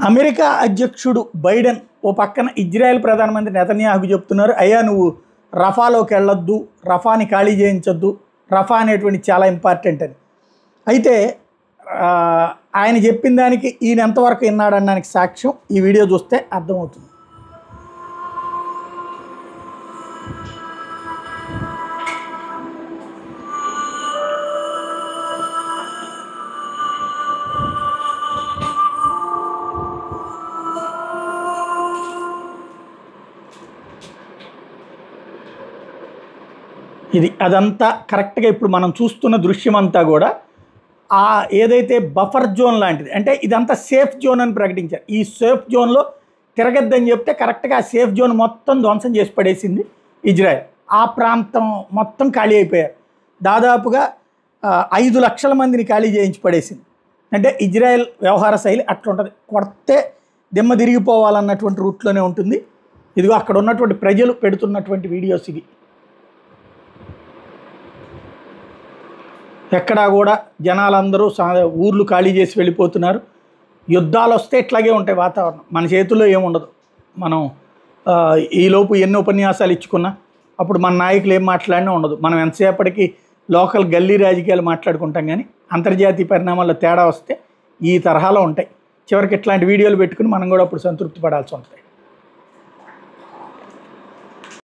America అధ్యక్షుడు Biden ఓ పక్కన Israel ప్రధానమంత్రి నెతన్యాహుకు చెప్తున్నారు, అయ్యా నువ్వు రఫాలోకి వెళ్ళొద్దు, రఫాని ఖాళీ చేయించొద్దు, రఫా అనేటువంటి చాలా ఇంపార్టెంట్ అని. అయితే ఆయన చెప్పిన దానికి ఈయన ఎంతవరకు విన్నాడనడానికి సాక్ష్యం ఈ వీడియో చూస్తే అర్థమవుతుంది. ఇది అదంతా కరెక్ట్గా ఇప్పుడు మనం చూస్తున్న దృశ్యం అంతా కూడా ఏదైతే బఫర్ జోన్ లాంటిది, అంటే ఇదంతా సేఫ్ జోన్ అని ప్రకటించారు. ఈ సేఫ్ జోన్లో తిరగద్దని చెప్తే కరెక్ట్గా ఆ సేఫ్ జోన్ మొత్తం ధ్వంసం చేసి పడేసింది ఇజ్రాయెల్. ఆ ప్రాంతం మొత్తం ఖాళీ అయిపోయారు. దాదాపుగా 5 లక్షల మందిని ఖాళీ చేయించి పడేసింది. అంటే ఇజ్రాయెల్ వ్యవహార శైలి అట్లా ఉంటుంది, కొడితే దిమ్మ తిరిగిపోవాలన్నటువంటి రూట్లోనే ఉంటుంది. ఇదిగో అక్కడ ఉన్నటువంటి ప్రజలు పెడుతున్నటువంటి వీడియోస్ ఇవి. ఎక్కడా కూడా జనాలందరూ ఊర్లు ఖాళీ చేసి వెళ్ళిపోతున్నారు. యుద్ధాలు వస్తే ఇట్లాగే ఉంటాయి వాతావరణం, మన చేతుల్లో ఏముండదు. మనం ఈలోపు ఎన్ని ఉపన్యాసాలు ఇచ్చుకున్నా అప్పుడు మన నాయకులు ఏం మాట్లాడినా ఉండదు. మనం ఎంతసేపటికి లోకల్ గల్లీ రాజకీయాలు మాట్లాడుకుంటాం, కానీ అంతర్జాతీయ పరిణామాల్లో తేడా వస్తే ఈ తరహాలో ఉంటాయి. చివరికి ఇట్లాంటి వీడియోలు పెట్టుకుని మనం కూడా అప్పుడు సంతృప్తి పడాల్సి ఉంటుంది.